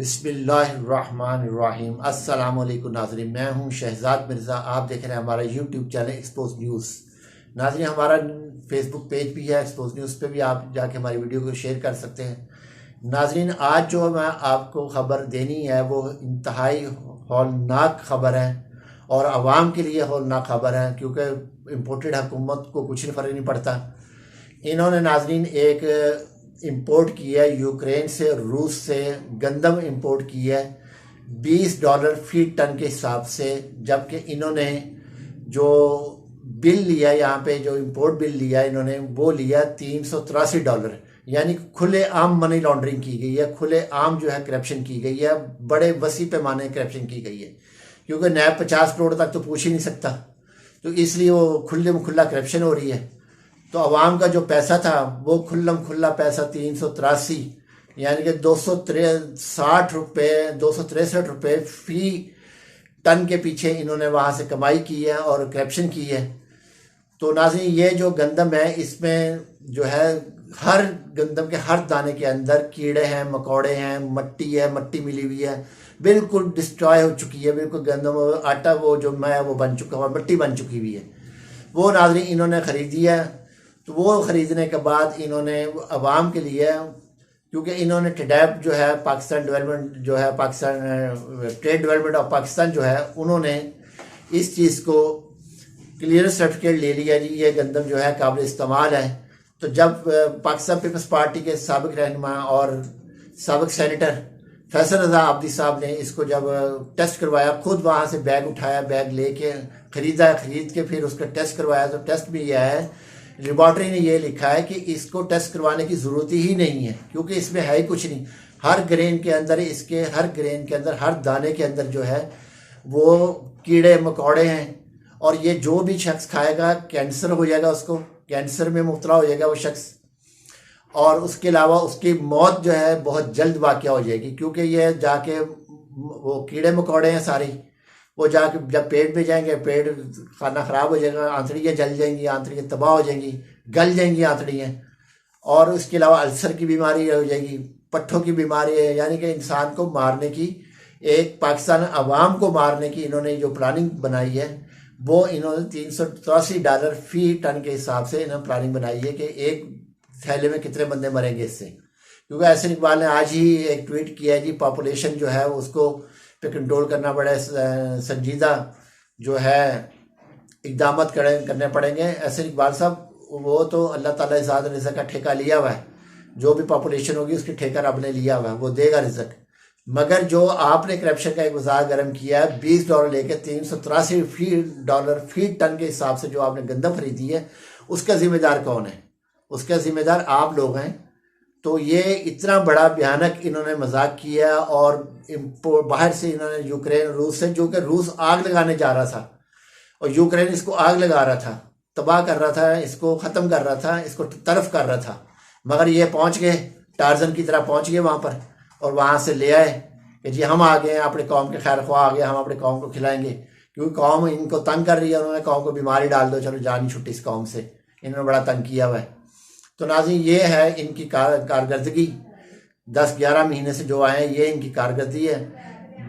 बिस्मिल्लाहिर्रहमानिर्रहीम। अस्सलाम वालेकुम नाज़रीन, मैं हूं शहजाद मिर्ज़ा। आप देख रहे हैं हमारा यूट्यूब चैनल एक्सपोज न्यूज़। नाज़रीन, हमारा फेसबुक पेज भी है एक्सपोज न्यूज़ पे भी आप जाके हमारी वीडियो को शेयर कर सकते हैं। नाज़रीन, आज जो मैं आपको ख़बर देनी है वो इंतहाई हौलनाक ख़बर है और आवाम के लिए हौलनाक ख़बर है, क्योंकि इम्पोर्टेड हुकूमत को कुछ फ़र्क नहीं पड़ता। इन्होंने नाज़रीन एक इंपोर्ट की है यूक्रेन से, रूस से गंदम इंपोर्ट की है $20 फी टन के हिसाब से, जबकि इन्होंने जो बिल लिया यहाँ पे, जो इंपोर्ट बिल लिया इन्होंने, वो लिया $383, यानी खुले आम मनी लॉन्ड्रिंग की गई है, खुले आम जो है करप्शन की गई है, बड़े वसी पैमाने करप्शन की गई है, क्योंकि नैब 50 करोड़ तक तो पूछ ही नहीं सकता, तो इसलिए वो खुले में खुला करप्शन हो रही है। तो अवाम का जो पैसा था वो खुल्लम खुल्ला पैसा 383 यानी कि 263 रुपये फी टन के पीछे इन्होंने वहाँ से कमाई की है और करप्शन की है। तो नाज़रीन, ये जो गंदम है इसमें जो है हर गंदम के हर दाने के अंदर कीड़े हैं, मकोड़े हैं, मट्टी है, मट्टी मिली हुई है, बिल्कुल डिस्ट्रॉय हो चुकी है, बिल्कुल गंदम आटा वो जो मैं वो बन चुका है, मट्टी बन चुकी हुई है। वो नाज़रीन इन्होंने ख़रीदी है। तो वो ख़रीदने के बाद इन्होंने आवाम के लिए, क्योंकि इन्होंने TDEP जो है पाकिस्तान डेवलपमेंट जो है Pakistan trade development of Pakistan जो है, उन्होंने इस चीज़ को क्लियरेंस सर्टिफिकेट ले लिया जी, ये गंदम जो है काबिल इस्तेमाल है। तो जब पाकिस्तान पीपल्स पार्टी के साबिक रहनुमा और साबिक सेनेटर फैसल रजा आबदी साहब ने इसको जब टेस्ट करवाया, खुद वहाँ से बैग उठाया, बैग लेके खरीद के फिर उसका टेस्ट करवाया, तो टेस्ट में यह है, लेबॉर्ट्री ने ये लिखा है कि इसको टेस्ट करवाने की ज़रूरत ही नहीं है, क्योंकि इसमें है ही कुछ नहीं। हर ग्रेन के अंदर, इसके हर ग्रेन के अंदर, हर दाने के अंदर जो है वो कीड़े मकोड़े हैं, और ये जो भी शख्स खाएगा कैंसर हो जाएगा, उसको कैंसर में मुब्तला हो जाएगा वो शख्स, और उसके अलावा उसकी मौत जो है बहुत जल्द वाक़या हो जाएगी, क्योंकि ये जाके वो कीड़े मकोड़े हैं सारे, वो जाके जब पेट में जाएंगे, पेट खाना ख़राब हो जाएगा, आंतड़ियाँ जल जाएंगी, आंतड़ियाँ तबाह हो जाएंगी, गल जाएंगी आंतड़ियाँ, और उसके अलावा अल्सर की बीमारी हो जाएगी, पट्ठों की बीमारी है, यानी कि इंसान को मारने की, एक पाकिस्तान अवाम को मारने की इन्होंने जो प्लानिंग बनाई है, वो इन्होंने $383 फी टन के हिसाब से इन्होंने प्लानिंग बनाई है कि एक थैले में कितने बंदे मरेंगे इससे। क्योंकि एहसन इकबाल ने आज ही एक ट्वीट किया है जी, पॉपुलेशन जो है उसको पे कंट्रोल करना बड़ा संजीदा जो है इकदाम करने पड़ेंगे। एहसन इकबाल साहब, वो तो अल्लाह ताला इज़ाद रिज़्क़ का ठेका लिया हुआ है, जो भी पॉपुलेशन होगी उसकी ठेका रब ने लिया हुआ है, वो देगा रिज़्क़। मगर जो आपने करप्शन का एक बाजार गर्म किया है, $20 लेके $383 फी टन के हिसाब से जो आपने गंदम खरीदी है, उसका जिम्मेदार कौन है? उसका जिम्मेदार आप लोग हैं। तो ये इतना बड़ा भयानक इन्होंने मजाक किया, और बाहर से इन्होंने यूक्रेन, रूस से, जो कि रूस आग लगाने जा रहा था और यूक्रेन इसको आग लगा रहा था, तबाह कर रहा था, इसको ख़त्म कर रहा था, इसको तरफ कर रहा था, मगर ये पहुंच गए, टार्जन की तरह पहुंच गए वहाँ पर, और वहाँ से ले आए कि जी हम आ गए हैं, अपने कौम के खैर ख्वाह आ गए, हम अपने कौम को खिलाएंगे, क्योंकि कौम इनको तंग कर रही है, उन्होंने कौम को बीमारी डाल दो, चलो जान ही छुट्टी इस कौम से, इन्होंने बड़ा तंग किया हुआ है। तो नाज़रीन, ये है इनकी कारकर्दगी 10-11 महीने से जो आए हैं, ये इनकी कारकर्दगी है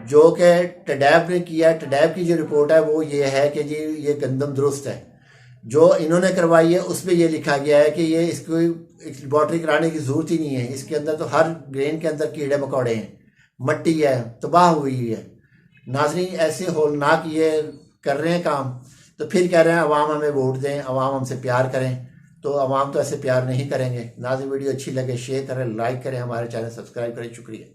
जो कि TDEP ने किया है। TDEP की जो रिपोर्ट है वो ये है कि जी ये गंदम दुरुस्त है, जो इन्होंने करवाई है उसमें ये लिखा गया है कि ये इसको लेबॉर्ट्री कराने की ज़रूरत ही नहीं है, इसके अंदर तो हर ग्रेन के अंदर कीड़े मकोड़े हैं, मट्टी है, तबाह हुई है। नाज़रीन, ऐसे होलनाक ये कर रहे हैं काम, तो फिर कह रहे हैं अवाम हमें वोट दें, अवाम हमसे प्यार करें, तो अवाम तो ऐसे प्यार नहीं करेंगे। नाज़रीन, वीडियो अच्छी लगे शेयर करें, लाइक करें, हमारे चैनल सब्सक्राइब करें। शुक्रिया।